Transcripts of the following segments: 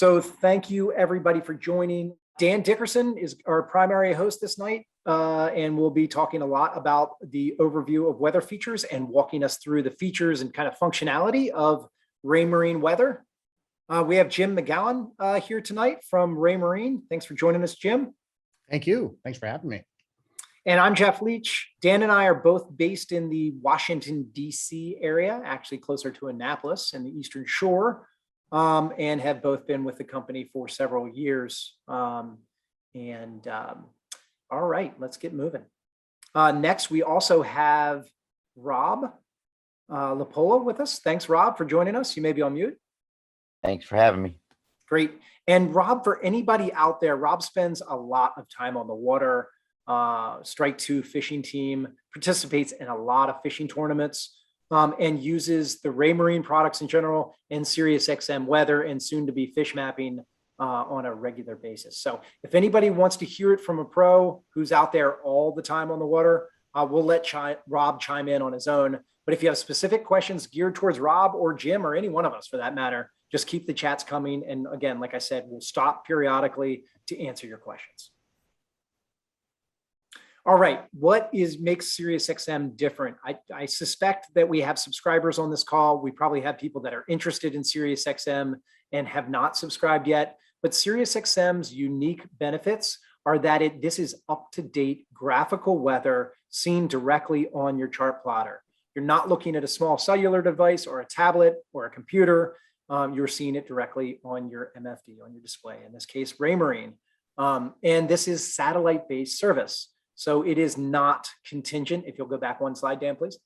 So thank you everybody for joining. Dan Dickerson is our primary host this night, and we'll be talking a lot about the overview of weather features and walking us through the features and kind of functionality of Raymarine Weather. We have Jim McGowan here tonight from Raymarine. Thanks for joining us, Jim. Thank you. Thanks for having me. And I'm Jeff Leach. Dan and I are both based in the Washington, D.C. area, actually closer to Annapolis and the Eastern Shore, and have both been with the company for several years. All right, let's get moving. Next, we also have Rob Lapola with us. Thanks, Rob, for joining us. You may be on mute. Thanks for having me. Great. And Rob, for anybody out there, Rob spends a lot of time on the water. Strike Two fishing team, participates in a lot of fishing tournaments, and uses the Raymarine products in general and SiriusXM Weather and soon to be fish mapping on a regular basis. So if anybody wants to hear it from a pro who's out there all the time on the water, we'll let Rob chime in on his own. But if you have specific questions geared towards Rob or Jim or any one of us for that matter, just keep the chats coming. And again, like I said, we'll stop periodically to answer your questions. All right, what makes SiriusXM different? I suspect that we have subscribers on this call. We probably have people that are interested in SiriusXM and have not subscribed yet. But SiriusXM's unique benefits are that this is up-to-date graphical weather seen directly on your chart plotter. You're not looking at a small cellular device or a tablet or a computer. You're seeing it directly on your MFD, on your display, in this case, Raymarine. And this is satellite-based service. So it is not contingent. If you'll go back one slide, Dan, please.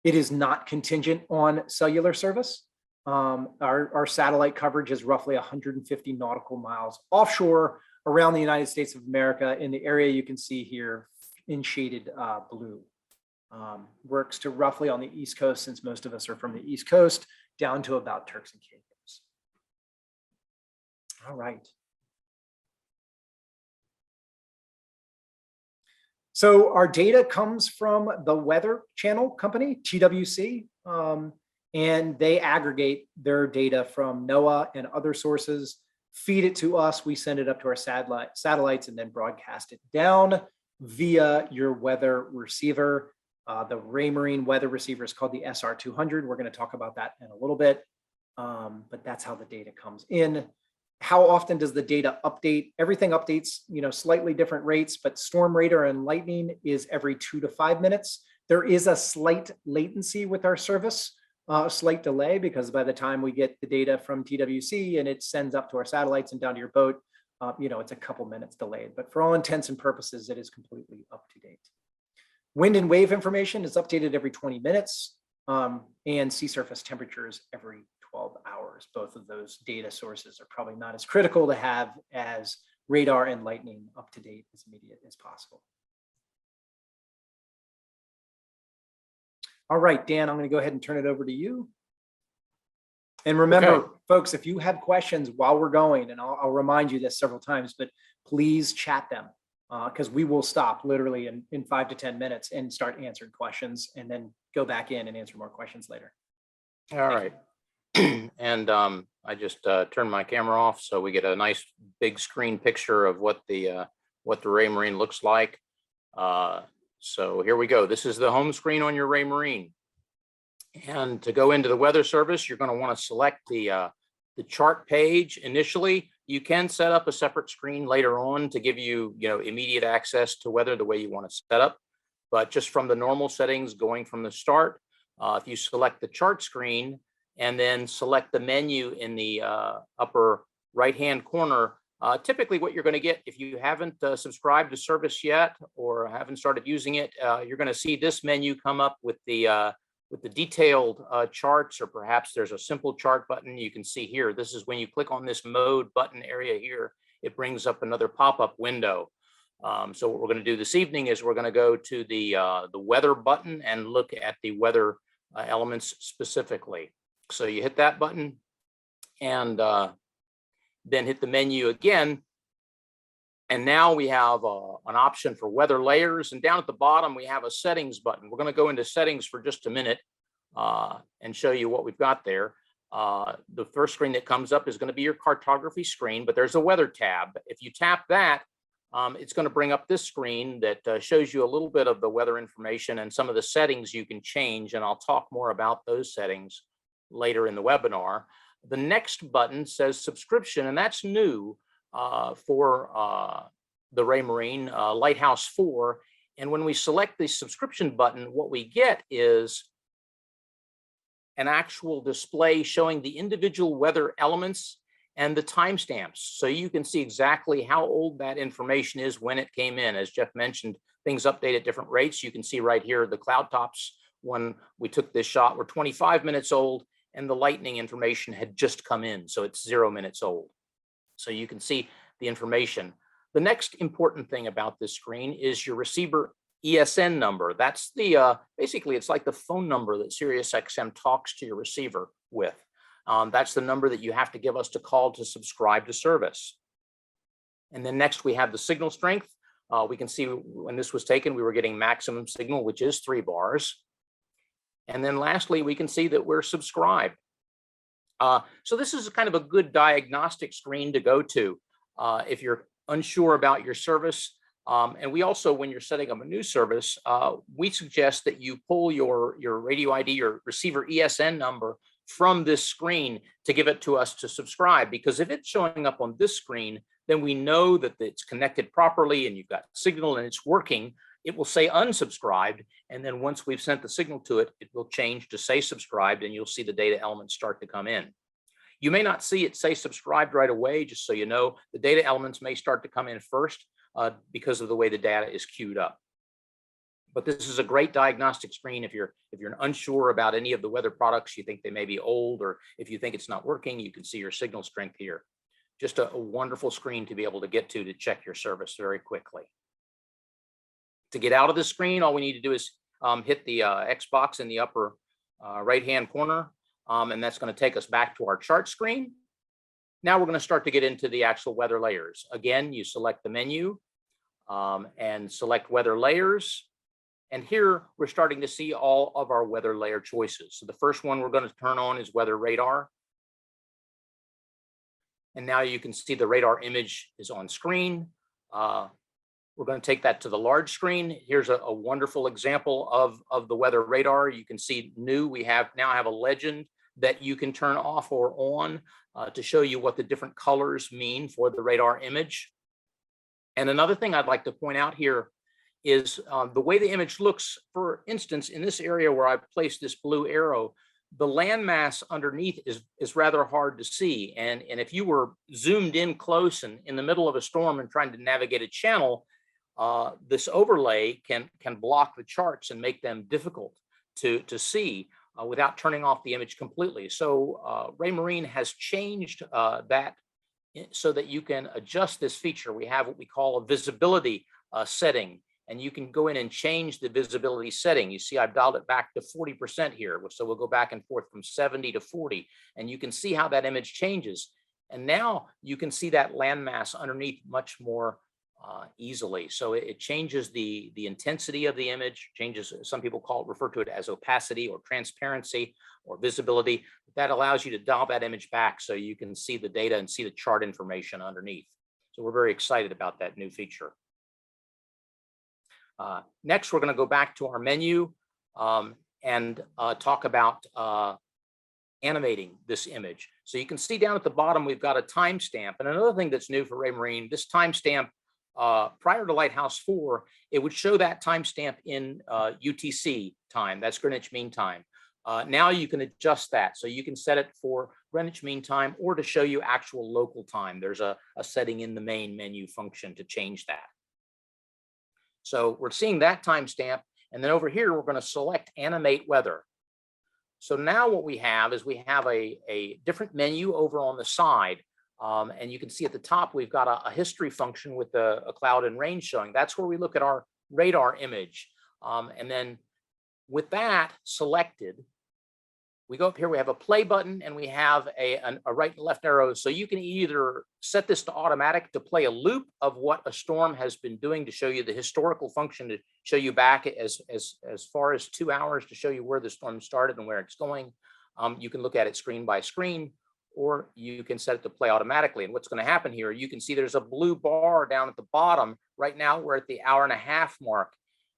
It is not contingent on cellular service. Our satellite coverage is roughly 150 nautical miles offshore around the United States of America in the area you can see here in shaded blue. Works to roughly on the East Coast, since most of us are from the East Coast, down to about Turks and Caicos. All right. So our data comes from the Weather Channel company, TWC, and they aggregate their data from NOAA and other sources, feed it to us. We send it up to our satellites and then broadcast it down via your weather receiver. The Raymarine weather receiver is called the SR200. We're going to talk about that in a little bit, but that's how the data comes in. How often does the data update? Everything updates, slightly different rates, but storm radar and lightning is every 2 to 5 minutes. There is a slight latency with our service, a slight delay, because by the time we get the data from TWC and it sends up to our satellites and down to your boat, it's a couple minutes delayed. But for all intents and purposes, it is completely up to date. Wind and wave information is updated every 20 minutes, and sea surface temperatures every 12 hours. Both of those data sources are probably not as critical to have as radar and lightning up to date, as immediate as possible. All right, Dan, I'm going to go ahead and turn it over to you. And remember, folks, if you have questions while we're going, and I'll remind you this several times, but please chat them, because we will stop literally in 5 to 10 minutes and start answering questions and then go back in and answer more questions later. All right. And I just turned my camera off so we get a nice big screen picture of what the Raymarine looks like. So here we go. This is the home screen on your Raymarine. And to go into the weather service, you're going to want to select the chart page initially. You can set up a separate screen later on to give you, immediate access to weather the way you want to set up. But just from the normal settings going from the start, if you select the chart screen and then select the menu in the upper right-hand corner, typically what you're going to get, if you haven't subscribed to service yet or haven't started using it, you're going to see this menu come up with the detailed charts, or perhaps there's a simple chart button you can see here. This is when you click on this mode button area here, it brings up another pop-up window. So what we're going to do this evening is we're going to go to the weather button and look at the weather elements specifically. So you hit that button and then hit the menu again. And now we have an option for weather layers. And down at the bottom, we have a settings button. We're going to go into settings for just a minute and show you what we've got there. The first screen that comes up is going to be your cartography screen, but there's a weather tab. If you tap that, it's going to bring up this screen that shows you a little bit of the weather information and some of the settings you can change. And I'll talk more about those settings later in the webinar. The next button says subscription, and that's new for the Raymarine Lighthouse 4. And when we select the subscription button, what we get is an actual display showing the individual weather elements and the timestamps. So you can see exactly how old that information is when it came in. As Geoff mentioned, things update at different rates. You can see right here, the cloud tops when we took this shot were 25 minutes old, and the lightning information had just come in. So it's 0 minutes old. So you can see the information. The next important thing about this screen is your receiver ESN number. That's the, basically it's like the phone number that SiriusXM talks to your receiver with. That's the number that you have to give us to call to subscribe to service. And then next we have the signal strength. We can see when this was taken, we were getting maximum signal, which is 3 bars. And then lastly, we can see that we're subscribed. So this is kind of a good diagnostic screen to go to if you're unsure about your service. And we also, when you're setting up a new service, we suggest that you pull your radio ID, your receiver ESN number from this screen to give it to us to subscribe. Because if it's showing up on this screen, then we know that it's connected properly and you've got signal and it's working. It will say unsubscribed. And then once we've sent the signal to it, it will change to say subscribed, and you'll see the data elements start to come in. You may not see it say subscribed right away, just so you know. The data elements may start to come in first because of the way the data is queued up. But this is a great diagnostic screen if you're unsure about any of the weather products, you think they may be old, or if you think it's not working, you can see your signal strength here. Just a wonderful screen to be able to get to check your service very quickly. To get out of the screen, all we need to do is hit the X box in the upper right-hand corner, and that's going to take us back to our chart screen. Now we're going to start to get into the actual weather layers. Again, you select the menu and select weather layers. And here we're starting to see all of our weather layer choices. So the first one we're going to turn on is weather radar. And now you can see the radar image is on screen. We're going to take that to the large screen. Here's a wonderful example of the weather radar. You can see new, we now have a legend that you can turn off or on to show you what the different colors mean for the radar image. And another thing I'd like to point out here is the way the image looks. For instance, in this area where I've placed this blue arrow, the landmass underneath is rather hard to see. And if you were zoomed in close and in the middle of a storm and trying to navigate a channel, this overlay can block the charts and make them difficult to see without turning off the image completely. So Raymarine has changed that so that you can adjust this feature. We have what we call a visibility setting, and you can go in and change the visibility setting. You see, I've dialed it back to 40% here. So we'll go back and forth from 70 to 40, and you can see how that image changes. And now you can see that landmass underneath much more easily. So it changes the intensity of the image, changes, some people refer to it as opacity or transparency or visibility. That allows you to dial that image back so you can see the data and see the chart information underneath. So we're very excited about that new feature. Next, we're going to go back to our menu and talk about animating this image. So you can see down at the bottom, we've got a timestamp. And another thing that's new for Raymarine, this timestamp prior to Lighthouse 4, it would show that timestamp in UTC time, that's Greenwich Mean Time. Now you can adjust that. So you can set it for Greenwich Mean Time or to show you actual local time. There's a setting in the main menu function to change that. So we're seeing that timestamp. And then over here, we're going to select Animate Weather. So now what we have is we have a different menu over on the side. And you can see at the top, we've got a history function with a cloud and rain showing. That's where we look at our radar image. And then with that selected, we go up here, we have a play button and we have a right and left arrow. So you can either set this to automatic to play a loop of what a storm has been doing to show you the historical function, to show you back as far as 2 hours to show you where the storm started and where it's going. You can look at it screen by screen, or you can set it to play automatically. And what's going to happen here, you can see there's a blue bar down at the bottom. Right now, we're at the 1.5 hour mark.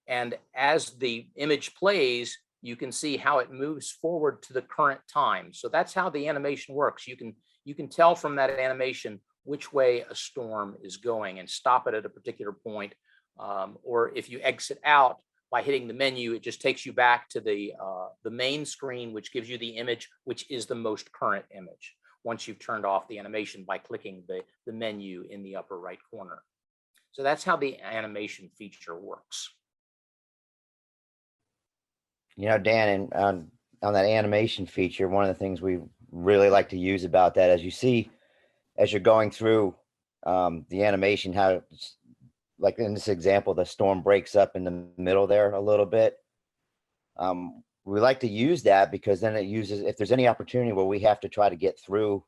And as the image plays, you can see how it moves forward to the current time. So that's how the animation works. You can tell from that animation which way a storm is going and stop it at a particular point. Or if you exit out by hitting the menu, it just takes you back to the main screen, which gives you the image, which is the most current image, once you've turned off the animation by clicking the menu in the upper right corner. So that's how the animation feature works. You know, Dan, and on that animation feature, one of the things we really like to use about that, as you see, as you're going through the animation, how, like in this example, the storm breaks up in the middle there a little bit. We like to use that because then it uses, if there's any opportunity where we have to try to get through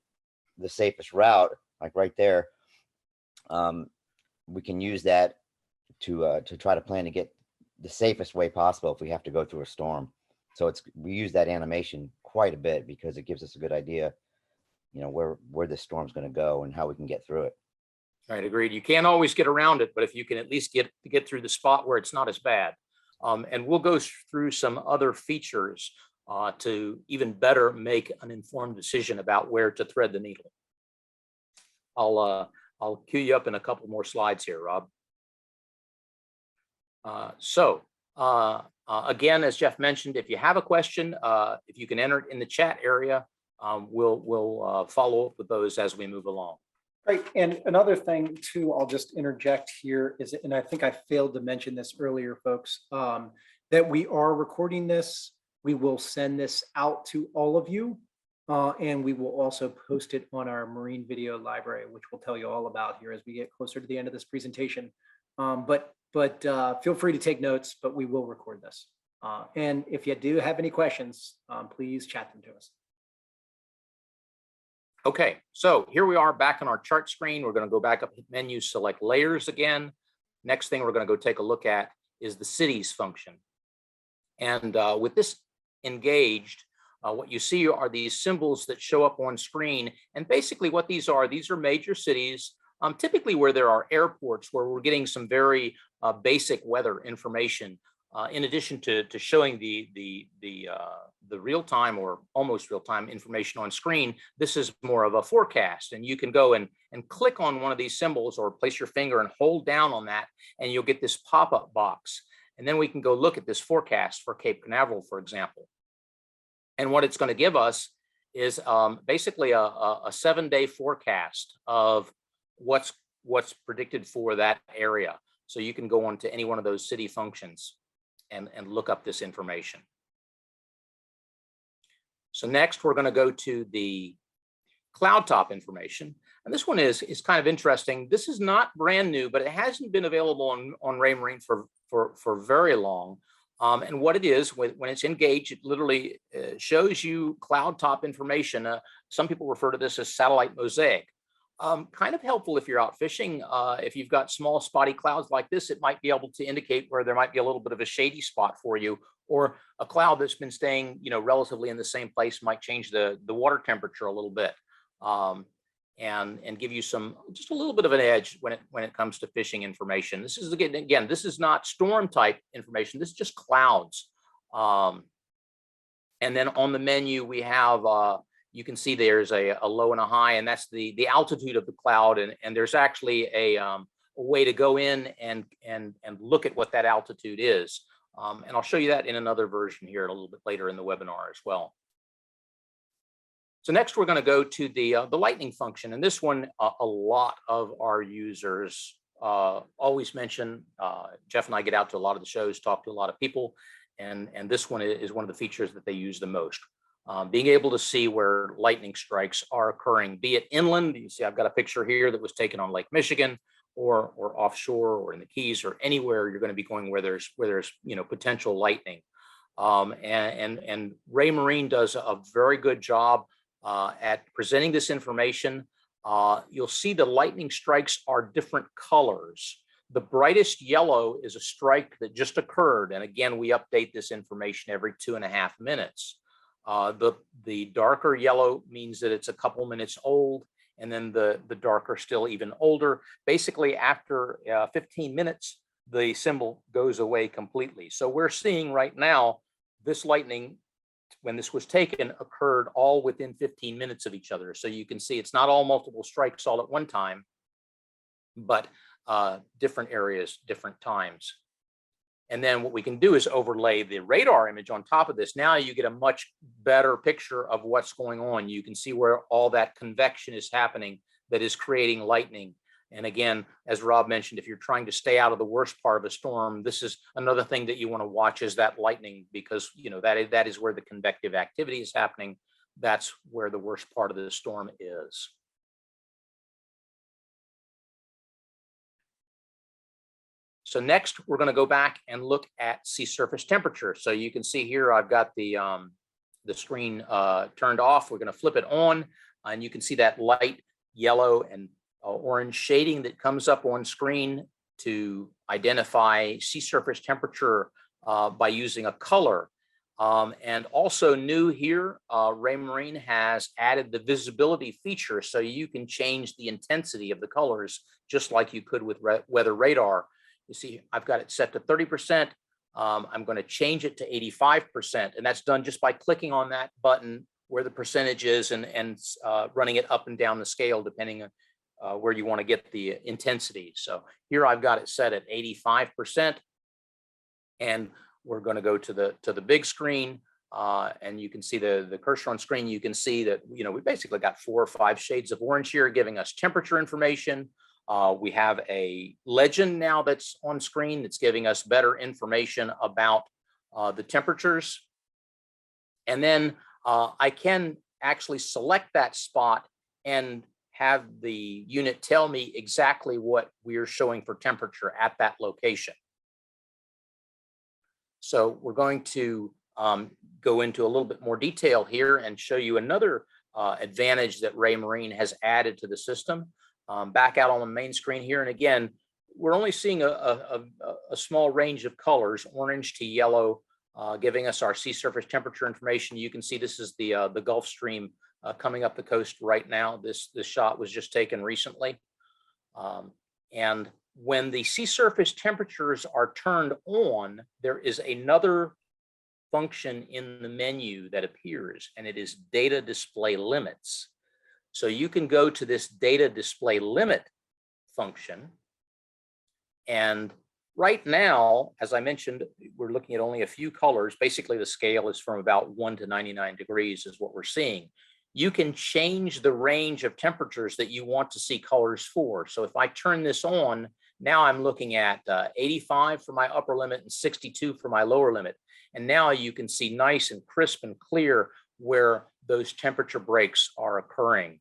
the safest route, like right there, we can use that to try to plan to get the safest way possible if we have to go through a storm. So we use that animation quite a bit because it gives us a good idea, you know, where the storm's going to go and how we can get through it. Right, agreed. You can't always get around it, but if you can at least get through the spot where it's not as bad. And we'll go through some other features to even better make an informed decision about where to thread the needle. I'll cue you up in a couple more slides here, Rob. Again, as Geoff mentioned, if you have a question, if you can enter it in the chat area, we'll follow up with those as we move along. Right. And another thing too, I'll just interject here is, and I think I failed to mention this earlier, folks, that we are recording this. We will send this out to all of you. And we will also post it on our Marine video library, which we'll tell you all about here as we get closer to the end of this presentation. But feel free to take notes, but we will record this. And if you do have any questions, please chat them to us. Okay, so here we are back on our chart screen. We're going to go back up to menu, select layers again. Next thing we're going to go take a look at is the cities function. And with this engaged, what you see are these symbols that show up on screen. And basically what these are major cities, typically where there are airports, where we're getting some very basic weather information. In addition to showing the real-time or almost real-time information on screen, this is more of a forecast. And you can go and click on one of these symbols or place your finger and hold down on that, and you'll get this pop-up box. And then we can go look at this forecast for Cape Canaveral, for example. And what it's going to give us is basically a 7-day forecast of what's predicted for that area. So you can go on to any one of those city functions and look up this information. So next, we're going to go to the cloud top information. And this one is kind of interesting. This is not brand new, but it hasn't been available on Raymarine for very long. And what it is, when it's engaged, it literally shows you cloud top information. Some people refer to this as satellite mosaic. Kind of helpful if you're out fishing. If you've got small spotty clouds like this, it might be able to indicate where there might be a little bit of a shady spot for you, or a cloud that's been staying, relatively in the same place might change the water temperature a little bit, and give you just a little bit of an edge when it comes to fishing information. This is again, this is not storm type information. This is just clouds. And then on the menu we have you can see there's a low and a high, and that's the altitude of the cloud. And there's actually a way to go in and look at what that altitude is. And I'll show you that in another version here a little bit later in the webinar as well. So next we're going to go to the lightning function. And this one, a lot of our users always mention. Geoff and I get out to a lot of the shows, talk to a lot of people. And this one is one of the features that they use the most. Being able to see where lightning strikes are occurring, be it inland. You see, I've got a picture here that was taken on Lake Michigan, or offshore, or in the Keys, or anywhere you're going to be going where there's potential lightning. And Raymarine does a very good job at presenting this information. You'll see the lightning strikes are different colors. The brightest yellow is a strike that just occurred, and again, we update this information every 2.5 minutes. The darker yellow means that it's a couple minutes old, and then the darker still even older. Basically, after 15 minutes, the symbol goes away completely. So we're seeing right now this lightning, when this was taken, occurred all within 15 minutes of each other. So you can see it's not all multiple strikes all at one time, but different areas, different times. And then what we can do is overlay the radar image on top of this. Now you get a much better picture of what's going on. You can see where all that convection is happening that is creating lightning. And again, as Rob mentioned, if you're trying to stay out of the worst part of a storm, this is another thing that you want to watch, is that lightning, because that is where the convective activity is happening. That's where the worst part of the storm is. So next, we're going to go back and look at sea surface temperature. So you can see here, I've got the screen turned off. We're going to flip it on, and you can see that light yellow and orange shading that comes up on screen to identify sea surface temperature by using a color. And also new here, Raymarine has added the visibility feature, so you can change the intensity of the colors just like you could with weather radar. You see, I've got it set to 30%. I'm going to change it to 85%, and that's done just by clicking on that button where the percentage is and running it up and down the scale depending on where you want to get the intensity. So here I've got it set at 85%, and we're going to go to the big screen, and you can see the cursor on screen. You can see that we basically got 4 or 5 shades of orange here, giving us temperature information. We have a legend now that's on screen that's giving us better information about the temperatures. And then I can actually select that spot and have the unit tell me exactly what we're showing for temperature at that location. So we're going to go into a little bit more detail here and show you another advantage that Raymarine has added to the system. Back out on the main screen here, and again, we're only seeing a small range of colors, orange to yellow, giving us our sea surface temperature information. You can see this is the Gulf Stream coming up the coast right now. This shot was just taken recently, and when the sea surface temperatures are turned on, there is another function in the menu that appears, and it is data display limits. So you can go to this data display limit function. And right now, as I mentioned, we're looking at only a few colors. Basically, the scale is from about 1 to 99 degrees is what we're seeing. You can change the range of temperatures that you want to see colors for. So if I turn this on, now I'm looking at 85 for my upper limit and 62 for my lower limit. And now you can see nice and crisp and clear where those temperature breaks are occurring.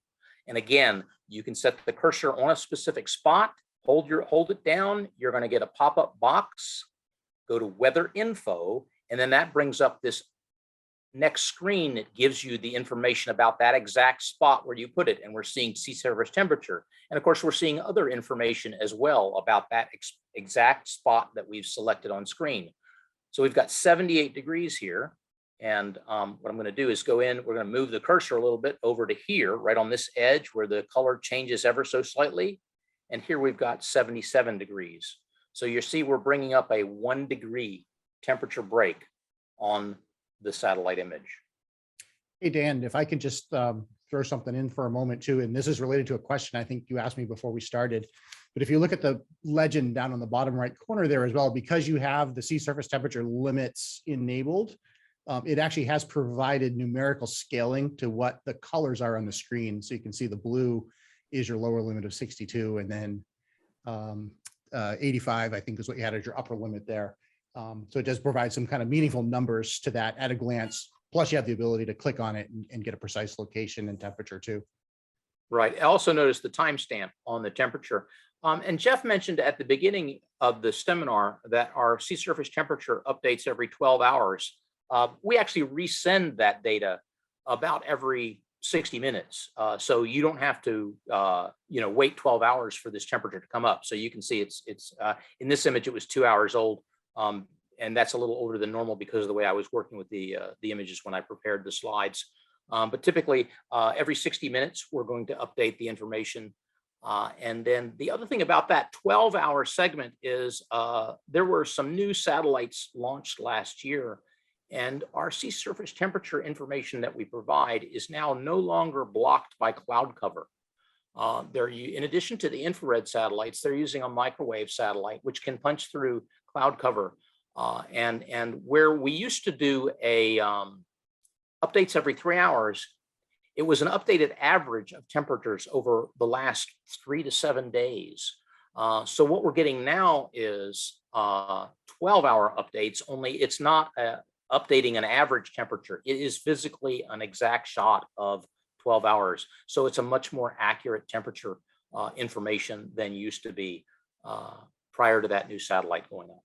And again, you can set the cursor on a specific spot, hold it down, you're going to get a pop-up box, go to weather info, and then that brings up this next screen that gives you the information about that exact spot where you put it. And we're seeing sea surface temperature. And of course, we're seeing other information as well about that exact spot that we've selected on screen. So we've got 78 degrees here. And what I'm going to do is go in, we're going to move the cursor a little bit over to here, right on this edge where the color changes ever so slightly. And here we've got 77 degrees. So you see we're bringing up a 1 degree temperature break on the satellite image. Hey, Dan, if I could just throw something in for a moment too, and this is related to a question I think you asked me before we started. But if you look at the legend down on the bottom right corner there as well, because you have the sea surface temperature limits enabled, it actually has provided numerical scaling to what the colors are on the screen. So you can see the blue is your lower limit of 62, and then 85, I think, is what you had as your upper limit there. So it does provide some kind of meaningful numbers to that at a glance. Plus, you have the ability to click on it and get a precise location and temperature too. Right. I also noticed the timestamp on the temperature. And Geoff mentioned at the beginning of the seminar that our sea surface temperature updates every 12 hours. We actually resend that data about every 60 minutes. So you don't have to, wait 12 hours for this temperature to come up. So you can see it's in this image, it was 2 hours old. and that's a little older than normal because of the way I was working with the images when I prepared the slides. But typically, every 60 minutes, we're going to update the information. And then the other thing about that 12-hour segment is there were some new satellites launched last year, and our sea surface temperature information that we provide is now no longer blocked by cloud cover. In addition to the infrared satellites, they're using a microwave satellite, which can punch through cloud cover. And where we used to do updates every 3 hours, it was an updated average of temperatures over the last 3 to 7 days. So what we're getting now is 12-hour updates, only it's not updating an average temperature. It is physically an exact shot of 12 hours. So it's a much more accurate temperature information than used to be prior to that new satellite going up.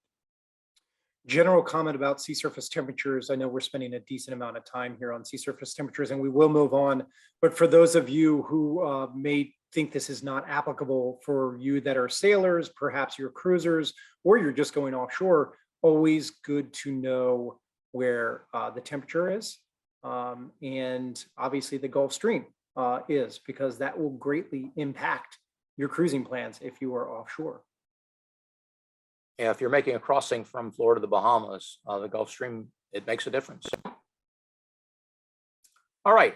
General comment about sea surface temperatures. I know we're spending a decent amount of time here on sea surface temperatures, and we will move on. But for those of you who may think this is not applicable for you that are sailors, perhaps you're cruisers, or you're just going offshore, always good to know where the temperature is. And obviously the Gulf Stream is, because that will greatly impact your cruising plans if you are offshore. Yeah, if you're making a crossing from Florida to the Bahamas, the Gulf Stream, it makes a difference. All right.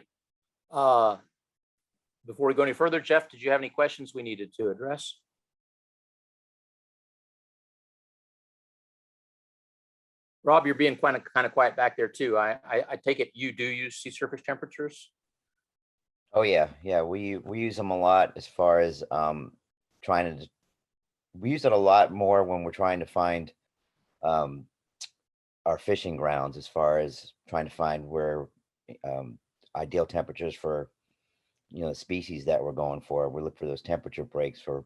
Before we go any further, Geoff, did you have any questions we needed to address? Rob, you're being kind of quiet back there too. I take it you do use sea surface temperatures? Oh yeah, we use them a lot as far as we use it a lot more when we're trying to find our fishing grounds, as far as trying to find where ideal temperatures for the species that we're going for. We look for those temperature breaks for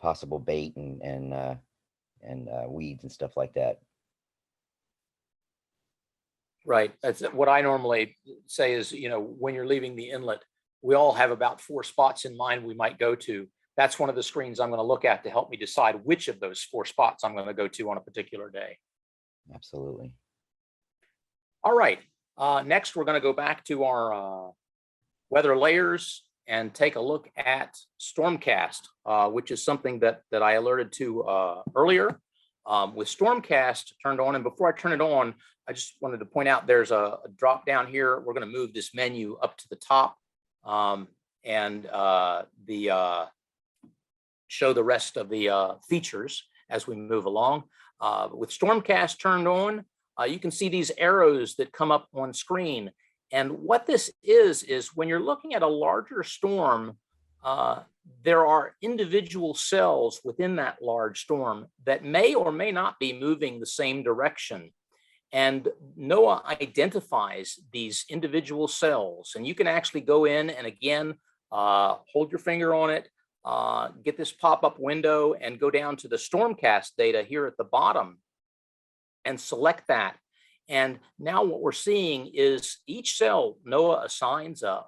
possible bait and weeds and stuff like that. Right. That's what I normally say is, when you're leaving the inlet, we all have about 4 spots in mind we might go to. That's one of the screens I'm going to look at to help me decide which of those 4 spots I'm going to go to on a particular day. Absolutely. All right. Next, we're going to go back to our weather layers and take a look at Stormcast, which is something that I alerted to earlier. With Stormcast turned on, and before I turn it on, I just wanted to point out there's a drop down here. We're going to move this menu up to the top and show the rest of the features as we move along. With Stormcast turned on, you can see these arrows that come up on screen. And what this is when you're looking at a larger storm, there are individual cells within that large storm that may or may not be moving the same direction. And NOAA identifies these individual cells, and you can actually go in and again, hold your finger on it, get this pop-up window and go down to the Stormcast data here at the bottom and select that. And now what we're seeing is each cell, NOAA assigns a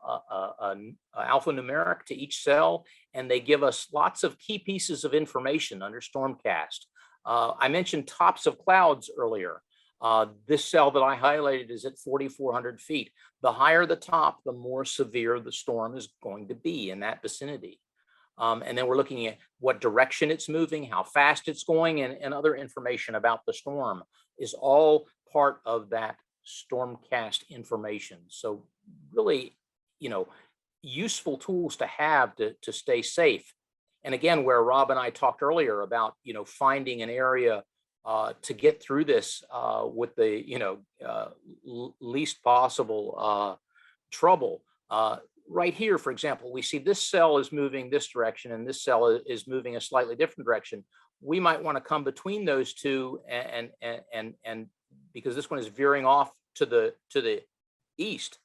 alphanumeric to each cell, and they give us lots of key pieces of information under Stormcast. I mentioned tops of clouds earlier. This cell that I highlighted is at 4,400 feet. The higher the top, the more severe the storm is going to be in that vicinity. And then we're looking at what direction it's moving, how fast it's going, and other information about the storm is all part of that Stormcast information. So really, useful tools to have to stay safe. And again, where Rob and I talked earlier about, finding an area to get through this with the, least possible trouble. Right here, for example, we see this cell is moving this direction and this cell is moving a slightly different direction. We might want to come between those two and because this one is veering off to the east,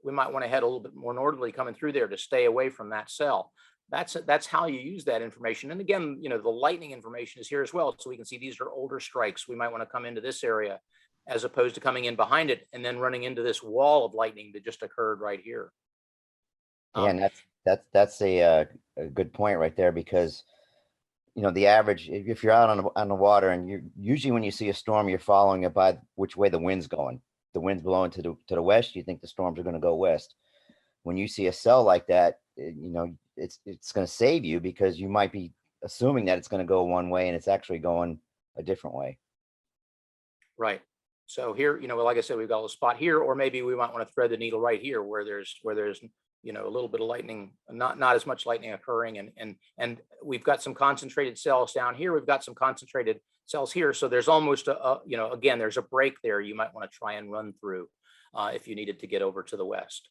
we might want to head a little bit more northerly coming through there to stay away from that cell. That's how you use that information. And again, the lightning information is here as well. So we can see these are older strikes. We might want to come into this area as opposed to coming in behind it and then running into this wall of lightning that just occurred right here. Yeah, and that's a good point right there, because you know, the average, if you're out on the water, and you're usually, when you see a storm, you're following it by which way the wind's going. The wind's blowing to the west, you think the storms are going to go west. When you see a cell like that, you know, it's going to save you, because you might be assuming that it's going to go one way and it's actually going a different way. Right. So here, you know, like I said, we've got a spot here, or maybe we might want to thread the needle right here where there's, you know, a little bit of lightning, not as much lightning occurring. And we've got some concentrated cells down here. We've got some concentrated cells here. So there's almost you know, again, there's a break there you might want to try and run through if you needed to get over to the west.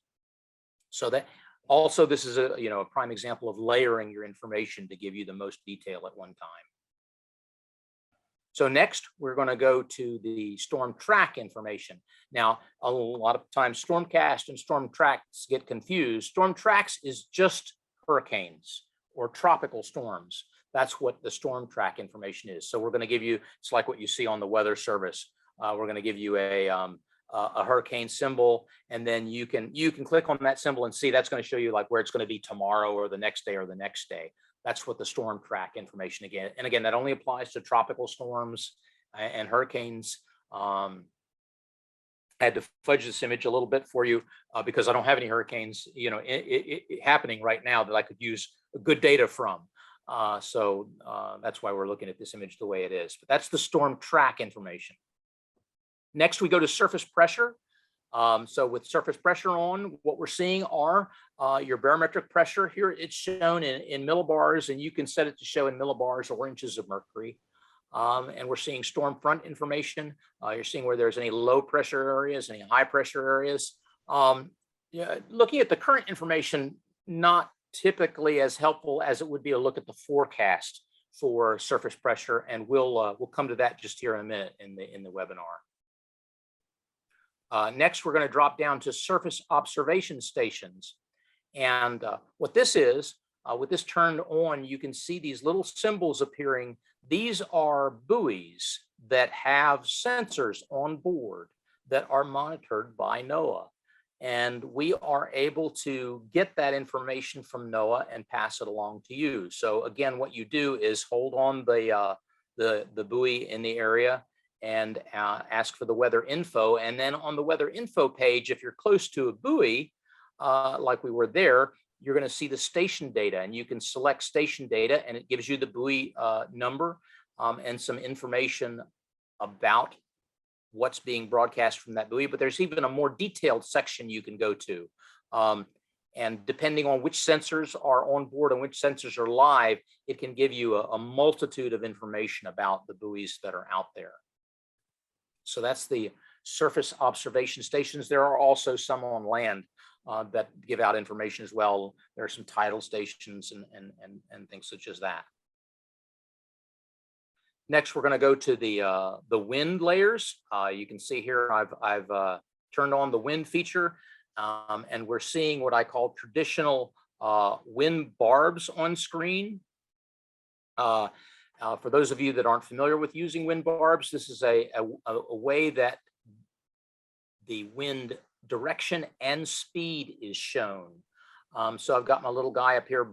So that also, this is a, you know, a prime example of layering your information to give you the most detail at one time. So next, we're going to go to the storm track information. Now, a lot of times Stormcast and storm tracks get confused. Storm tracks is just hurricanes or tropical storms. That's what the storm track information is. So we're going to give you, it's like what you see on the weather service. We're going to give you a hurricane symbol, and then you can click on that symbol and see that's going to show you like where it's going to be tomorrow or the next day or the next day. That's what the storm track information again. And again, that only applies to tropical storms and hurricanes. I had to fudge this image a little bit for you because I don't have any hurricanes, you know, happening right now that I could use good data from. So that's why we're looking at this image the way it is. But that's the storm track information. Next, we go to surface pressure. So with surface pressure on, what we're seeing are your barometric pressure. Here it's shown in millibars, and you can set it to show in millibars or inches of mercury. And we're seeing storm front information. You're seeing where there's any low pressure areas, any high pressure areas. Yeah, looking at the current information, not typically as helpful as it would be to look at the forecast for surface pressure, and we'll come to that just here in a minute in the webinar. Next, we're going to drop down to surface observation stations. And what this is, with this turned on, you can see these little symbols appearing. These are buoys that have sensors on board that are monitored by NOAA. And we are able to get that information from NOAA and pass it along to you. So again, what you do is hold on the buoy in the area and ask for the weather info. And then on the weather info page, if you're close to a buoy, like we were there, you're going to see the station data, and you can select station data, and it gives you the buoy number and some information about what's being broadcast from that buoy. But there's even a more detailed section you can go to. And depending on which sensors are on board and which sensors are live, it can give you a multitude of information about the buoys that are out there. So that's the surface observation stations. There are also some on land that give out information as well. There are some tidal stations and things such as that. Next, we're going to go to the wind layers. You can see here I've turned on the wind feature, and we're seeing what I call traditional wind barbs on screen. For those of you that aren't familiar with using wind barbs, this is a way that the wind direction and speed is shown. So I've got my little guy up here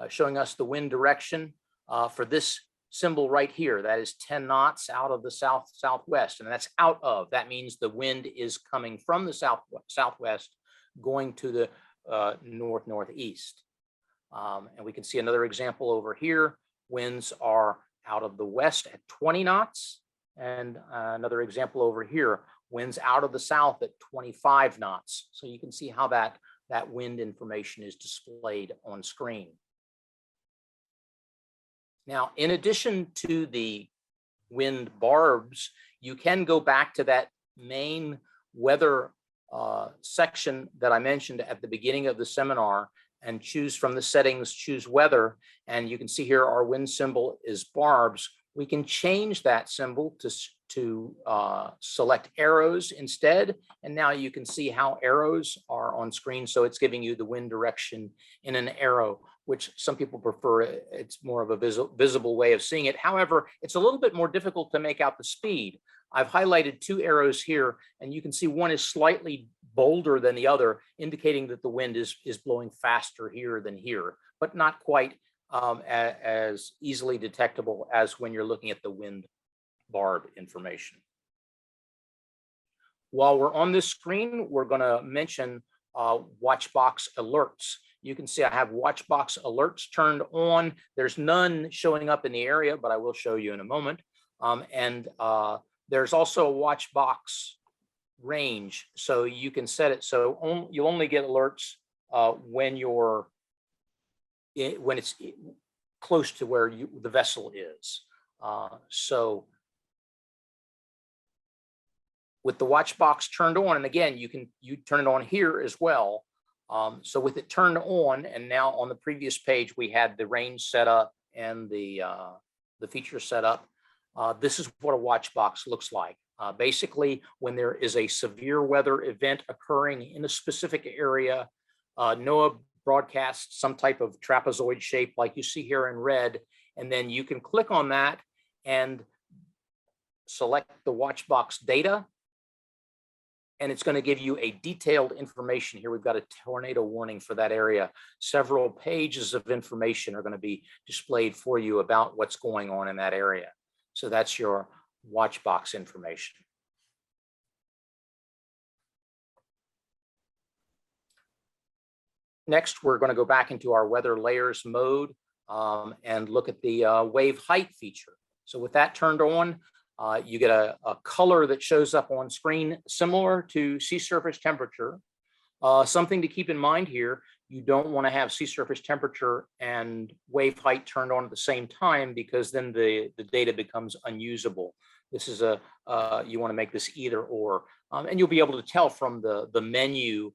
showing us the wind direction for this symbol right here. That is 10 knots out of the southwest, and that's out of. That means the wind is coming from the southwest going to the northeast. And we can see another example over here. Winds are out of the west at 20 knots. And another example over here, winds out of the south at 25 knots. So you can see how that wind information is displayed on screen. Now, in addition to the wind barbs, you can go back to that main weather section that I mentioned at the beginning of the seminar and choose from the settings, choose weather. And you can see here our wind symbol is barbs. We can change that symbol to select arrows instead. And now you can see how arrows are on screen. So it's giving you the wind direction in an arrow, which some people prefer. It's more of a visible way of seeing it. However, it's a little bit more difficult to make out the speed. I've highlighted two arrows here, and you can see one is slightly bolder than the other, indicating that the wind is blowing faster here than here, but not quite as easily detectable as when you're looking at the wind barb information. While we're on this screen, we're going to mention watch box alerts. You can see I have watch box alerts turned on. There's none showing up in the area, but I will show you in a moment. There's also a watch box range, so you can set it so you'll only get alerts when it's close to where the vessel is. So with the watch box turned on, and again, you turn it on here as well. So with it turned on, and now on the previous page, we had the range set up and the feature set up. This is what a watch box looks like. Basically, when there is a severe weather event occurring in a specific area, NOAA broadcasts some type of trapezoid shape like you see here in red, and then you can click on that and select the watch box data, and it's going to give you a detailed information. Here we've got a tornado warning for that area. Several pages of information are going to be displayed for you about what's going on in that area. So that's your watch box information. Next, we're going to go back into our weather layers mode and look at the wave height feature. So with that turned on, you get a color that shows up on screen similar to sea surface temperature. Something to keep in mind here, you don't want to have sea surface temperature and wave height turned on at the same time, because then the data becomes unusable. This is you want to make this either or, and you'll be able to tell from the menu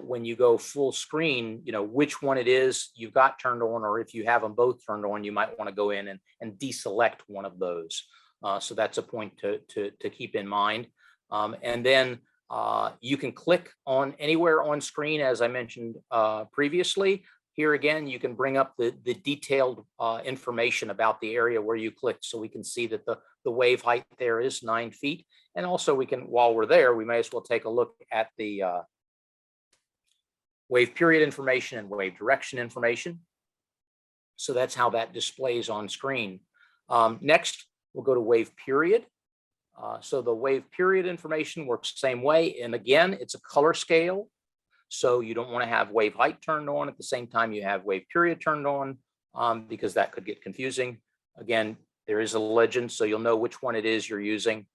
when you go full screen, which one it is you've got turned on, or if you have them both turned on, you might want to go in and deselect one of those. So that's a point to keep in mind. And then you can click on anywhere on screen, as I mentioned previously. Here again, you can bring up the detailed information about the area where you clicked, so we can see that the wave height there is 9 feet. And also we can, while we're there, we may as well take a look at the wave period information and wave direction information. So that's how that displays on screen. Next, we'll go to wave period. So the wave period information works the same way. And again, it's a color scale. So you don't want to have wave height turned on at the same time you have wave period turned on, because that could get confusing. Again, there is a legend, so you'll know which one it is you're using.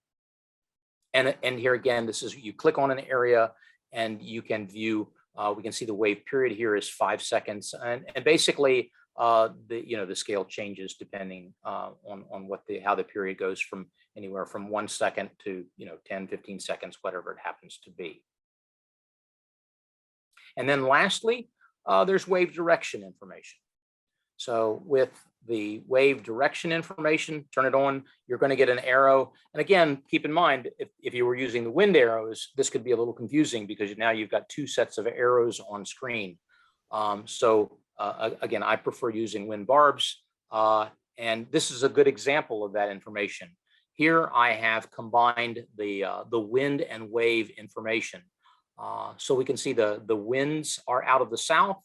And here again, this is, you click on an area and you can view, we can see the wave period here is 5 seconds. And basically, the scale changes depending on how the period goes, from anywhere from 1 second to 10, 15 seconds, whatever it happens to be. And then lastly, there's wave direction information. So with the wave direction information, turn it on, you're going to get an arrow. And again, keep in mind, if you were using the wind arrows, this could be a little confusing, because now you've got 2 sets of arrows on screen. Again, I prefer using wind barbs, and this is a good example of that information. Here I have combined the wind and wave information. So we can see the winds are out of the south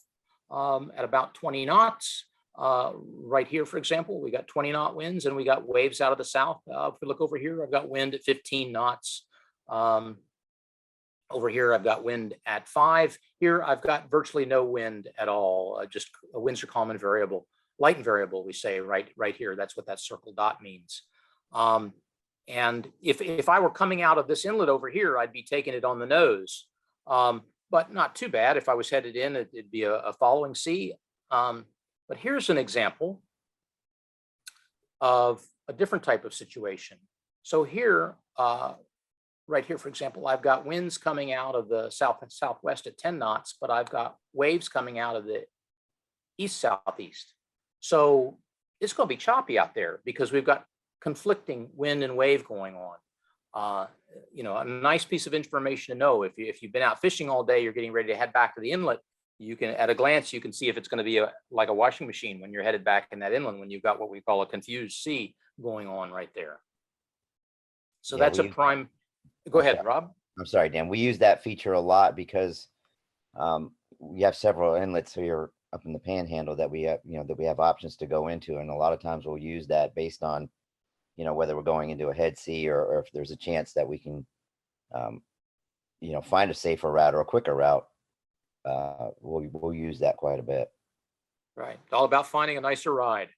at about 20 knots. Right here, for example, we got 20-knot winds, and we got waves out of the south. If we look over here, I've got wind at 15 knots. Over here, I've got wind at 5. Here, I've got virtually no wind at all. Just winds are calm and variable, light and variable, we say right here. That's what that circle dot means. And if I were coming out of this inlet over here, I'd be taking it on the nose. But not too bad. If I was headed in, it'd be a following sea. But here's an example of a different type of situation. So here, right here, for example, I've got winds coming out of the south and southwest at 10 knots, but I've got waves coming out of the east-southeast. So it's going to be choppy out there, because we've got conflicting wind and wave going on. A nice piece of information to know. If you've been out fishing all day, you're getting ready to head back to the inlet, you can, at a glance, you can see if it's going to be like a washing machine when you're headed back in that inland, when you've got what we call a confused sea going on right there. So that's a prime. Go ahead, Rob. I'm sorry, Dan. We use that feature a lot because we have several inlets here up in the panhandle that we have, that we have options to go into. And a lot of times we'll use that based on, whether we're going into a head sea or if there's a chance that we can, find a safer route or a quicker route. We'll use that quite a bit. Right. It's all about finding a nicer ride.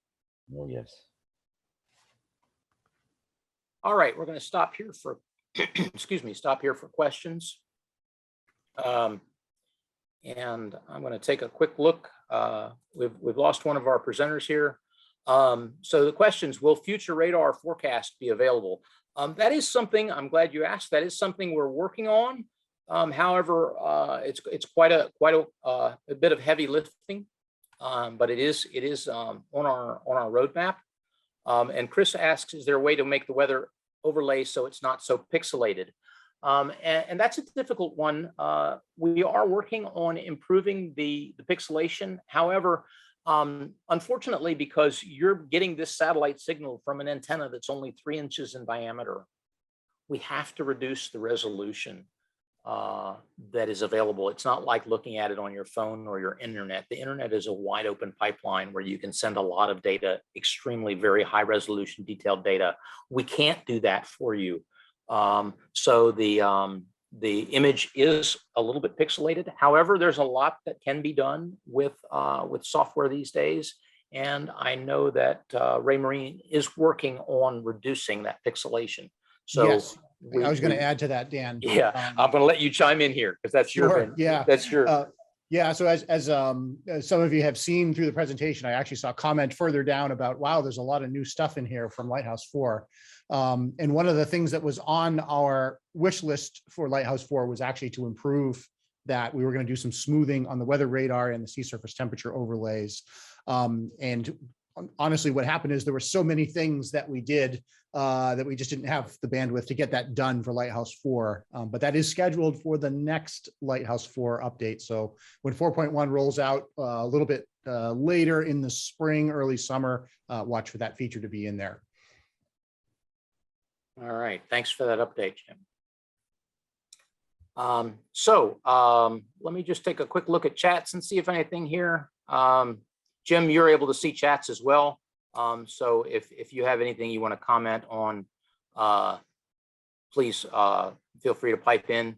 Oh, yes. All right, we're going to stop here for, stop here for questions. And I'm going to take a quick look. We've lost one of our presenters here. So the questions: will future radar forecast be available? That is something, I'm glad you asked. That is something we're working on. However, it's quite a bit of heavy lifting, but it is on our roadmap. And Chris asks, is there a way to make the weather overlay so it's not so pixelated? And that's a difficult one. We are working on improving the pixelation. However, unfortunately, because you're getting this satellite signal from an antenna that's only 3 inches in diameter, we have to reduce the resolution that is available. It's not like looking at it on your phone or your internet. The internet is a wide open pipeline where you can send a lot of data, extremely very high resolution detailed data. We can't do that for you. So the image is a little bit pixelated. However, there's a lot that can be done with software these days. And I know that Raymarine is working on reducing that pixelation. So yes, I was going to add to that, Dan. Yeah, I'm going to let you chime in here because that's your sure, yeah, that's your yeah. So as some of you have seen through the presentation, I actually saw a comment further down about, wow, there's a lot of new stuff in here from Lighthouse 4. And one of the things that was on our wish list for Lighthouse 4 was actually to improve that. We were going to do some smoothing on the weather radar and the sea surface temperature overlays. And honestly, what happened is there were so many things that we did that we just didn't have the bandwidth to get that done for Lighthouse 4. But that is scheduled for the next Lighthouse 4 update. So when 4.1 rolls out a little bit later in the spring, early summer, watch for that feature to be in there. All right. Thanks for that update, Jim. Let me just take a quick look at chats and see if anything here. Jim, you're able to see chats as well. So if you have anything you want to comment on, please feel free to pipe in.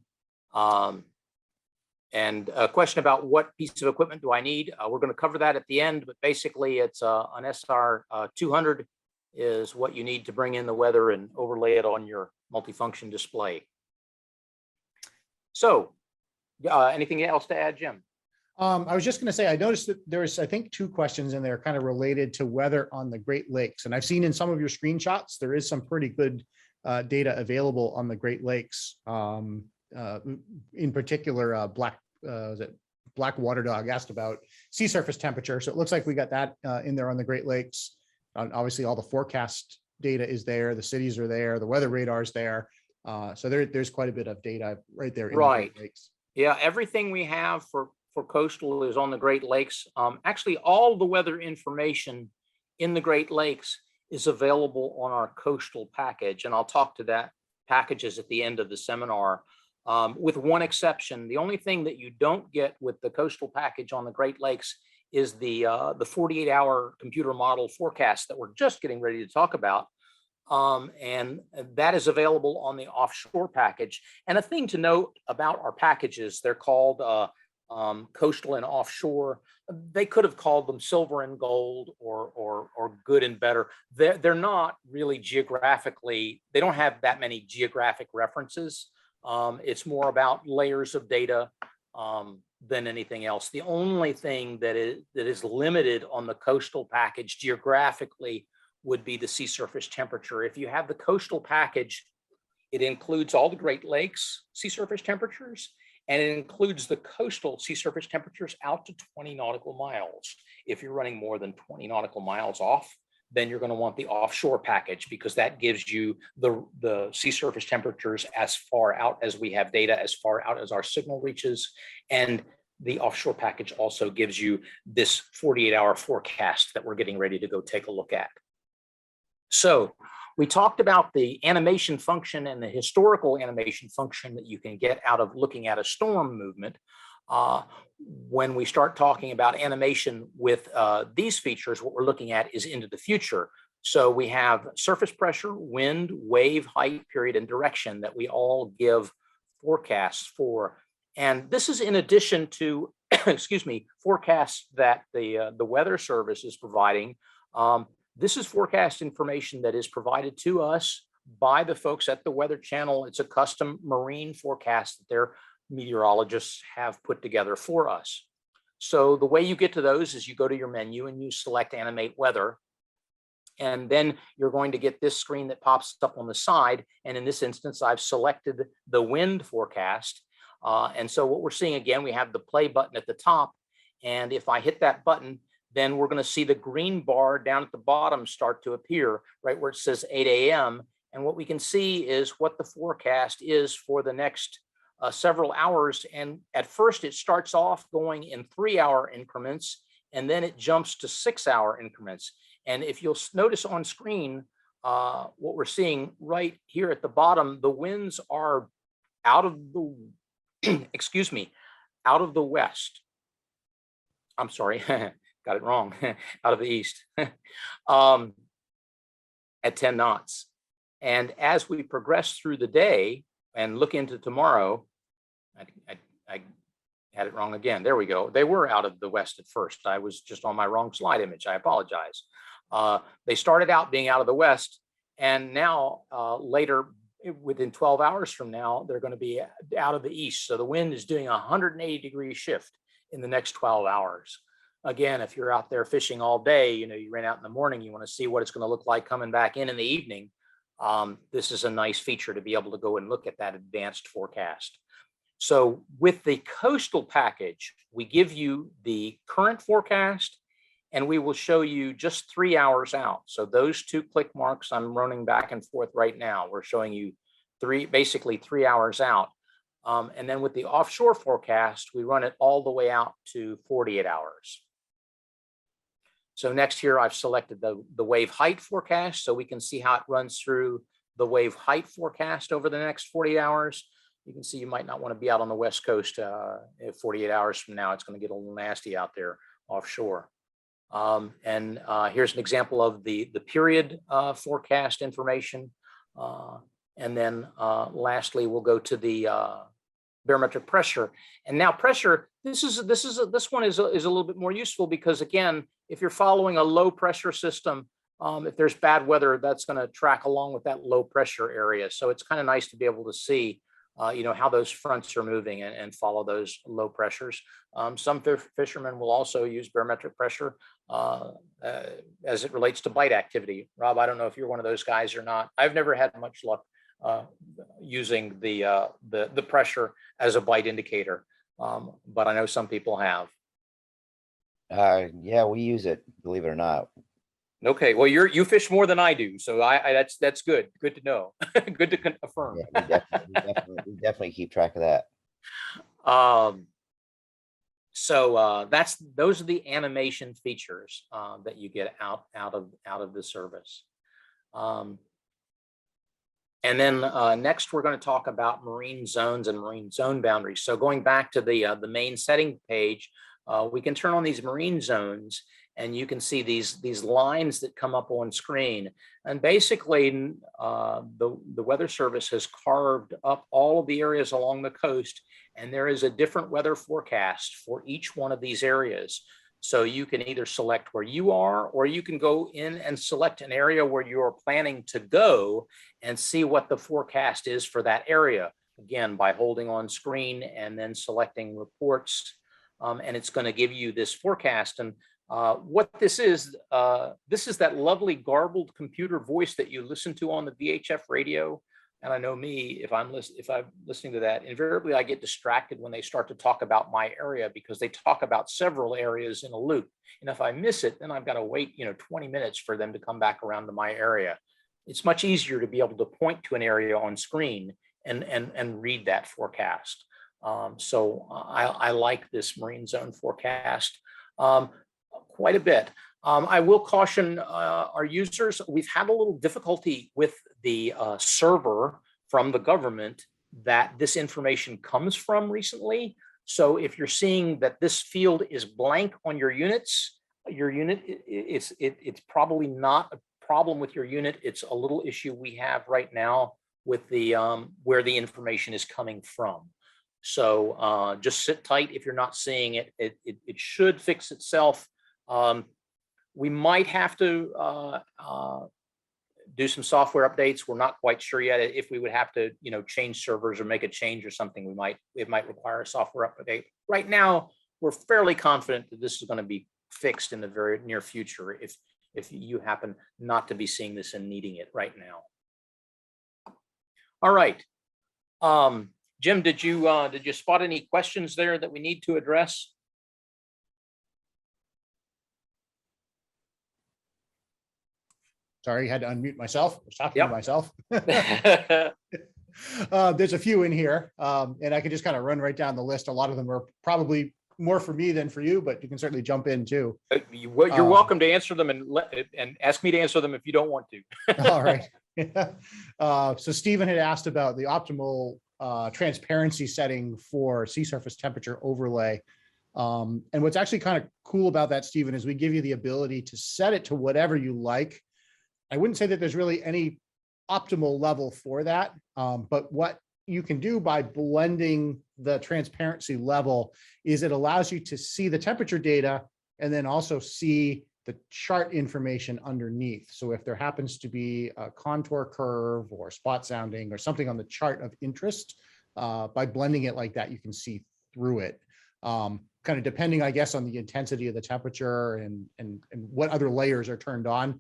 And a question about what piece of equipment do I need? We're going to cover that at the end, but basically it's an SR 200 is what you need to bring in the weather and overlay it on your multifunction display. So anything else to add, Jim? I was just going to say, I noticed that there's, I think, 2 questions in there kind of related to weather on the Great Lakes. And I've seen in some of your screenshots, there is some pretty good data available on the Great Lakes. In particular, Black Water Dog asked about sea surface temperature. So it looks like we got that in there on the Great Lakes. Obviously, all the forecast data is there. The cities are there. The weather radar is there. So there's quite a bit of data right there. In right. The Great Lakes. Yeah, everything we have for coastal is on the Great Lakes. Actually, all the weather information in the Great Lakes is available on our coastal package. And I'll talk to that packages at the end of the seminar. With one exception, the only thing that you don't get with the coastal package on the Great Lakes is the 48-hour computer model forecast that we're just getting ready to talk about. And that is available on the offshore package. And a thing to note about our packages, they're called coastal and offshore. They could have called them silver and gold or good and better. They're not really geographically, they don't have that many geographic references. It's more about layers of data than anything else. The only thing that is limited on the coastal package geographically would be the sea surface temperature. If you have the coastal package, it includes all the Great Lakes sea surface temperatures, and it includes the coastal sea surface temperatures out to 20 nautical miles. If you're running more than 20 nautical miles off, then you're going to want the offshore package, because that gives you the sea surface temperatures as far out as we have data, as far out as our signal reaches. And the offshore package also gives you this 48-hour forecast that we're getting ready to go take a look at. So we talked about the animation function and the historical animation function that you can get out of looking at a storm movement. When we start talking about animation with these features, what we're looking at is into the future. So we have surface pressure, wind, wave, height, period, and direction that we all give forecasts for. And this is in addition to, excuse me, forecasts that the Weather Service is providing. This is forecast information that is provided to us by the folks at the Weather Channel. It's a custom marine forecast that their meteorologists have put together for us. So the way you get to those is you go to your menu and you select Animate Weather. And then you're going to get this screen that pops up on the side. And in this instance, I've selected the wind forecast. And so what we're seeing again, we have the play button at the top. And if I hit that button, then we're going to see the green bar down at the bottom start to appear right where it says 8 a.m. And what we can see is what the forecast is for the next several hours. And at first it starts off going in 3-hour increments, and then it jumps to 6-hour increments. And if you'll notice on screen, what we're seeing right here at the bottom, the winds are out of the, excuse me, out of the west. I'm sorry, got it wrong, out of the east at 10 knots. And as we progress through the day and look into tomorrow, I had it wrong again. There we go. They were out of the west at first. I was just on my wrong slide image. I apologize. They started out being out of the west, and now later, within 12 hours from now, they're going to be out of the east. So the wind is doing a 180-degree shift in the next 12 hours. Again, if you're out there fishing all day, you ran out in the morning, you want to see what it's going to look like coming back in the evening. This is a nice feature to be able to go and look at that advanced forecast. So with the coastal package, we give you the current forecast, and we will show you just 3 hours out. So those 2 click marks, I'm running back and forth right now. We're showing you basically 3 hours out. And then with the offshore forecast, we run it all the way out to 48 hours. So next here, I've selected the wave height forecast, so we can see how it runs through the wave height forecast over the next 48 hours. You can see you might not want to be out on the West Coast 48 hours from now. It's going to get a little nasty out there offshore. And here's an example of the period forecast information. And then lastly, we'll go to the barometric pressure. And now pressure, this one is a little bit more useful because, again, if you're following a low pressure system, if there's bad weather, that's going to track along with that low pressure area. So it's kind of nice to be able to see how those fronts are moving and follow those low pressures. Some fishermen will also use barometric pressure as it relates to bite activity. Rob, I don't know if you're one of those guys or not. I've never had much luck using the pressure as a bite indicator, but I know some people have. Yeah, we use it, believe it or not. Okay, well, you fish more than I do, so that's good. Good to know. Good to confirm. Yeah, we definitely keep track of that. So those are the animation features that you get out of the service. And then next, we're going to talk about marine zones and marine zone boundaries. So going back to the main setting page, we can turn on these marine zones, and you can see these lines that come up on screen. And basically, the Weather Service has carved up all of the areas along the coast, and there is a different weather forecast for each one of these areas. So you can either select where you are, or you can go in and select an area where you're planning to go and see what the forecast is for that area. Again, by holding on screen and then selecting reports, and it's going to give you this forecast. And what this is that lovely garbled computer voice that you listen to on the VHF radio. And I know me, if I'm listening to that, invariably I get distracted when they start to talk about my area, because they talk about several areas in a loop. And if I miss it, then I've got to wait 20 minutes for them to come back around to my area. It's much easier to be able to point to an area on screen and read that forecast. So I like this marine zone forecast quite a bit. I will caution our users, we've had a little difficulty with the server from the government that this information comes from recently. So if you're seeing that this field is blank on your units, it's probably not a problem with your unit. It's a little issue we have right now with the where the information is coming from. So just sit tight if you're not seeing it. It should fix itself. We might have to do some software updates. We're not quite sure yet if we would have to, change servers or make a change or something. It might require a software update. Right now, we're fairly confident that this is going to be fixed in the very near future if you happen not to be seeing this and needing it right now. All right. Jim, did you spot any questions there that we need to address? Sorry, I had to unmute myself. I was talking Yep. to myself. There's a few in here, and I can just kind of run right down the list. A lot of them are probably more for me than for you, but you can certainly jump in too. You're welcome to answer them and ask me to answer them if you don't want to. All right. So Stephen had asked about the optimal transparency setting for sea surface temperature overlay. And what's actually kind of cool about that, Stephen, is we give you the ability to set it to whatever you like. I wouldn't say that there's really any optimal level for that, but what you can do by blending the transparency level is it allows you to see the temperature data and then also see the chart information underneath. So if there happens to be a contour curve or spot sounding or something on the chart of interest, by blending it like that, you can see through it. Kind of depending, I guess, on the intensity of the temperature and what other layers are turned on.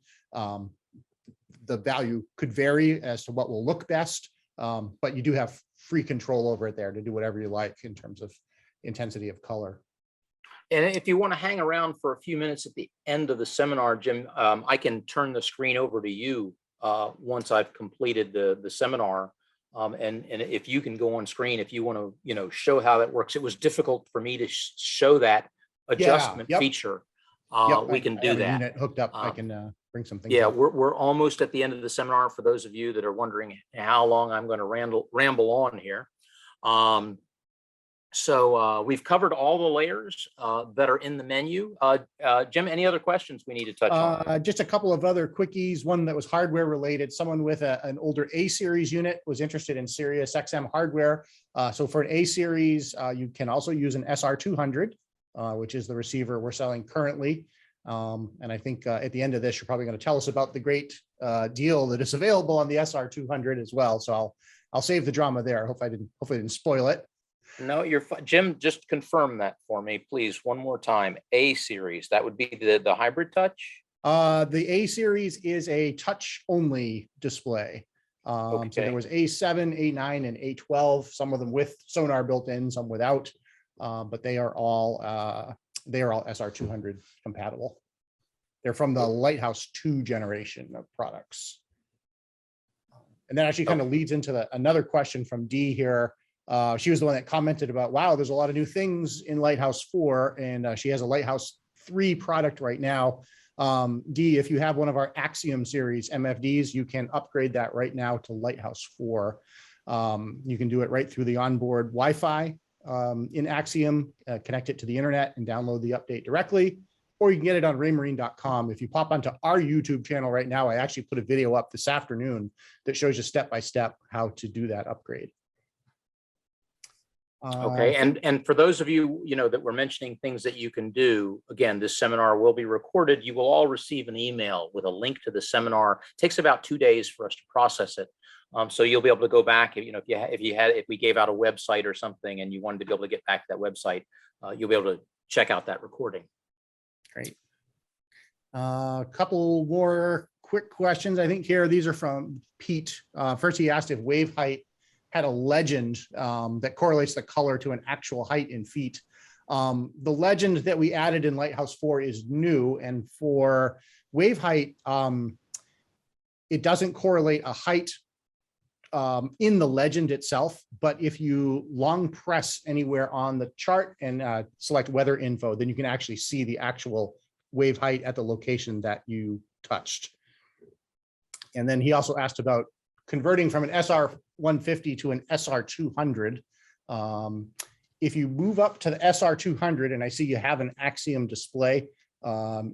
The value could vary as to what will look best, but you do have free control over it there to do whatever you like in terms of intensity of color. And if you want to hang around for a few minutes at the end of the seminar, Jim, I can turn the screen over to you once I've completed the seminar. And if you can go on screen, if you want to, show how that works. It was difficult for me to show that adjustment feature. We can do that. Unit hooked up. I can bring some things. Yeah, up. we're almost at the end of the seminar. For those of you that are wondering how long I'm going to ramble on here. So we've covered all the layers that are in the menu. Jim, any other questions we need to touch on? Just a couple of other quickies. One that was hardware related. Someone with an older A series unit was interested in SiriusXM hardware. So for an A series, you can also use an SR200, which is the receiver we're selling currently. And I think at the end of this, you're probably going to tell us about the great deal that is available on the SR200 as well. So I'll save the drama there. Hopefully I didn't spoil it. No, you're fine. Jim, just confirm that for me, please, one more time. A series, that would be the hybrid touch? The A series is a touch only display. So there was A7, A9, and A12, some of them with sonar built in, some without, but they are all SR200 compatible. They're from the Lighthouse 2 generation of products. And that actually kind of leads into another question from Dee here. She was the one that commented about, wow, there's a lot of new things in Lighthouse 4, and she has a Lighthouse 3 product right now. Dee, if you have one of our Axiom series MFDs, you can upgrade that right now to Lighthouse 4. You can do it right through the onboard Wi-Fi in Axiom, connect it to the internet and download the update directly, or you can get it on raymarine.com. If you pop onto our YouTube channel right now, I actually put a video up this afternoon that shows you step-by-step how to do that upgrade. Okay, and for those of you, that we're mentioning things that you can do, again, this seminar will be recorded. You will all receive an email with a link to the seminar. It takes about 2 days for us to process it. So you'll be able to go back, if we gave out a website or something and you wanted to be able to get back to that website, you'll be able to check out that recording. Great. A couple more quick questions, I think here. These are from Pete. First, he asked if wave height had a legend that correlates the color to an actual height in feet. The legend that we added in Lighthouse 4 is new, and for wave height, it doesn't correlate a height in the legend itself, but if you long press anywhere on the chart and select weather info, then you can actually see the actual wave height at the location that you touched. And then he also asked about converting from an SR150 to an SR200. If you move up to the SR200, and I see you have an Axiom display,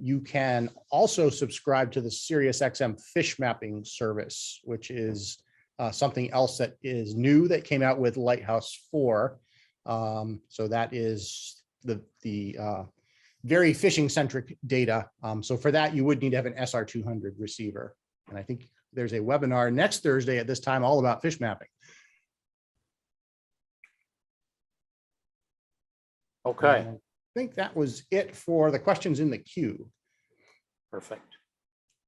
you can also subscribe to the SiriusXM fish mapping service, which is something else that is new that came out with Lighthouse 4. So that is the very fishing centric data. So for that, you would need to have an SR200 receiver. And I think there's a webinar next Thursday at this time all about fish mapping. Okay, I think that was it for the questions in the queue. perfect.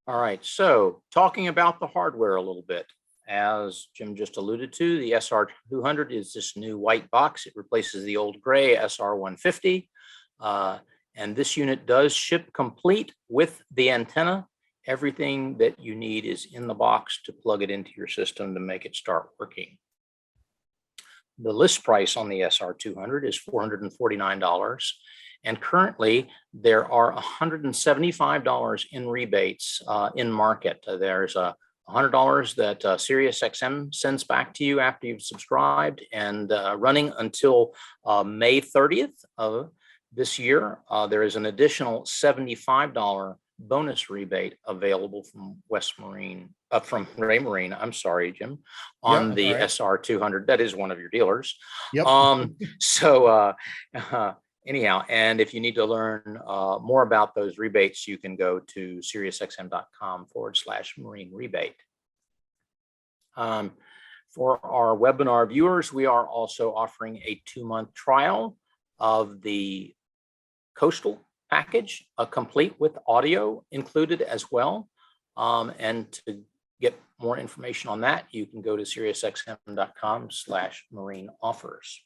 All right, so talking about the hardware a little bit. As Jim just alluded to, the SR200 is this new white box. It replaces the old gray SR150. And this unit does ship complete with the antenna. Everything that you need is in the box to plug it into your system to make it start working. The list price on the SR200 is $449. And currently there are $175 in rebates in market. There's a $100 that SiriusXM sends back to you after you've subscribed, and running until May 30th of this year, there is an additional $75 bonus rebate available from from Raymarine. I'm sorry, Jim, on the SR200. That is one of your dealers. Yep. Anyhow, and if you need to learn more about those rebates, you can go to SiriusXM.com/marine rebate. For our webinar viewers, we are also offering a 2-month trial of the coastal package, complete with audio included as well. And to get more information on that, you can go to SiriusXM.com/marine offers.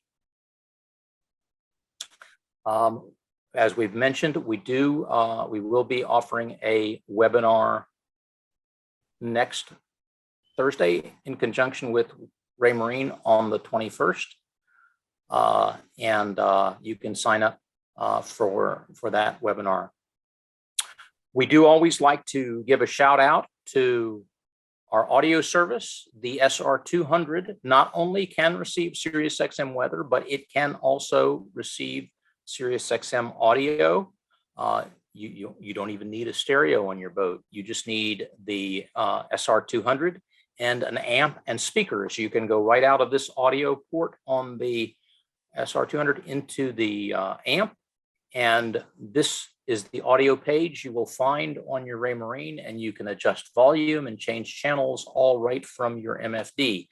As we've mentioned, we will be offering a webinar next Thursday in conjunction with Raymarine on the 21st. And you can sign up for that webinar. We do always like to give a shout out to our audio service. The SR200 not only can receive SiriusXM Weather, but it can also receive SiriusXM audio. You don't even need a stereo on your boat. You just need the SR200 and an amp and speakers. You can go right out of this audio port on the SR200 into the amp. And this is the audio page you will find on your Raymarine, and you can adjust volume and change channels all right from your MFD.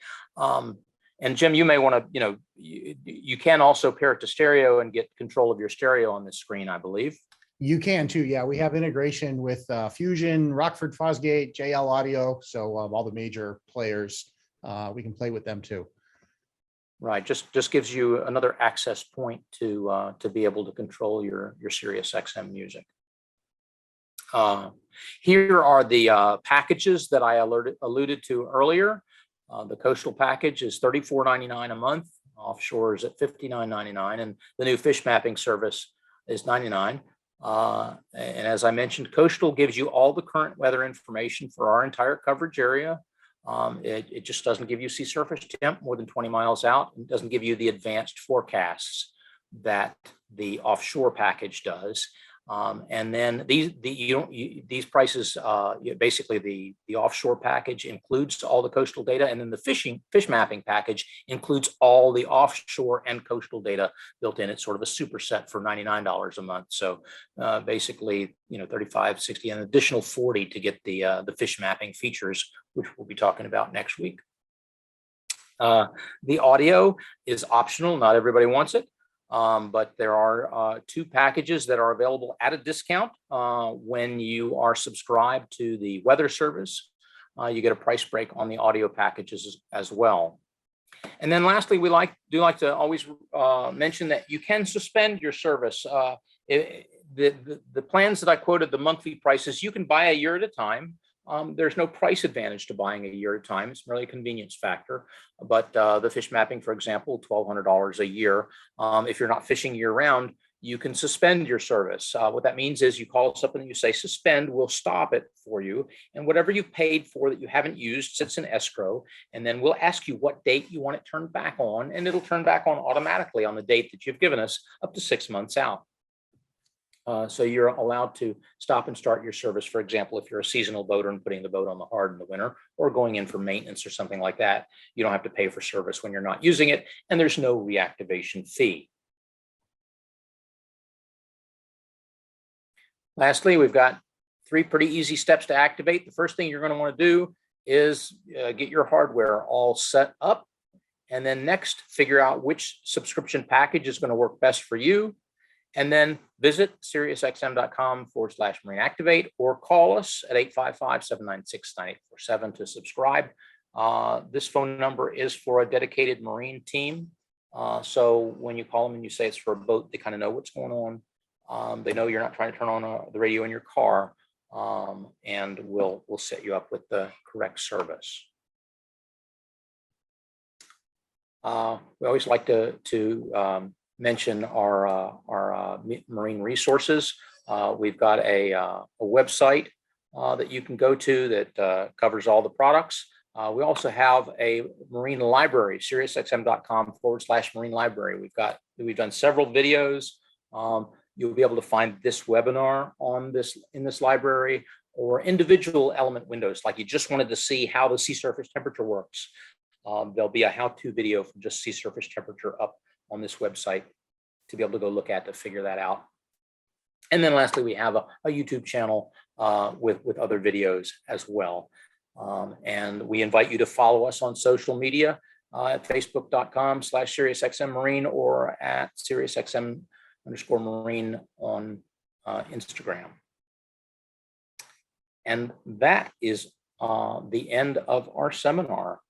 And Jim, you may want to, you can also pair it to stereo and get control of your stereo on the screen, I believe. You can too. Yeah, we have integration with Fusion, Rockford Fosgate, JL Audio. So all the major players, we can play with them too. Right, just gives you another access point to be able to control your SiriusXM music. Here are the packages that I alluded to earlier. The coastal package is $34.99 a month. Offshore is at $59.99, and the new fish mapping service is $99. And as I mentioned, coastal gives you all the current weather information for our entire coverage area. It just doesn't give you sea surface temp more than 20 miles out. It doesn't give you the advanced forecasts that the offshore package does. And then these prices, basically the offshore package includes all the coastal data, and then the fish mapping package includes all the offshore and coastal data built in. It's sort of a superset for $99 a month. So basically, $35, $60, and an additional $40 to get the fish mapping features, which we'll be talking about next week. The audio is optional. Not everybody wants it. But there are 2 packages that are available at a discount when you are subscribed to the weather service. You get a price break on the audio packages as well. And then lastly, we do like to always mention that you can suspend your service. The plans that I quoted, the monthly prices, you can buy a year at a time. There's no price advantage to buying a year at a time. It's merely a convenience factor. But the fish mapping, for example, $1,200 a year. If you're not fishing year round, you can suspend your service. What that means is you call us up and you say suspend, we'll stop it for you. And whatever you paid for that you haven't used sits in escrow. And then we'll ask you what date you want it turned back on. And it'll turn back on automatically on the date that you've given us up to 6 months out. So you're allowed to stop and start your service. For example, if you're a seasonal boater and putting the boat on the hard in the winter or going in for maintenance or something like that, you don't have to pay for service when you're not using it. And there's no reactivation fee. Lastly, we've got 3 pretty easy steps to activate. The first thing you're going to want to do is get your hardware all set up. And then next, figure out which subscription package is going to work best for you. And then visit SiriusXM.com/Marine Activate or call us at 855-796-9847 to subscribe. This phone number is for a dedicated Marine team. So when you call them and you say it's for a boat, they kind of know what's going on. They know you're not trying to turn on the radio in your car, and we'll set you up with the correct service. We always like to mention our marine resources. We've got a website that you can go to that covers all the products. We also have a marine library, SiriusXM.com/Marine Library. We've done several videos. You'll be able to find this webinar in this library, or individual element windows, like you just wanted to see how the sea surface temperature works. There'll be a how-to video for just sea surface temperature up on this website to be able to go look at to figure that out. And then lastly, we have a YouTube channel with other videos as well. And we invite you to follow us on social media at facebook.com/SiriusXM Marine or at SiriusXM_Marine on Instagram. And that is the end of our seminar.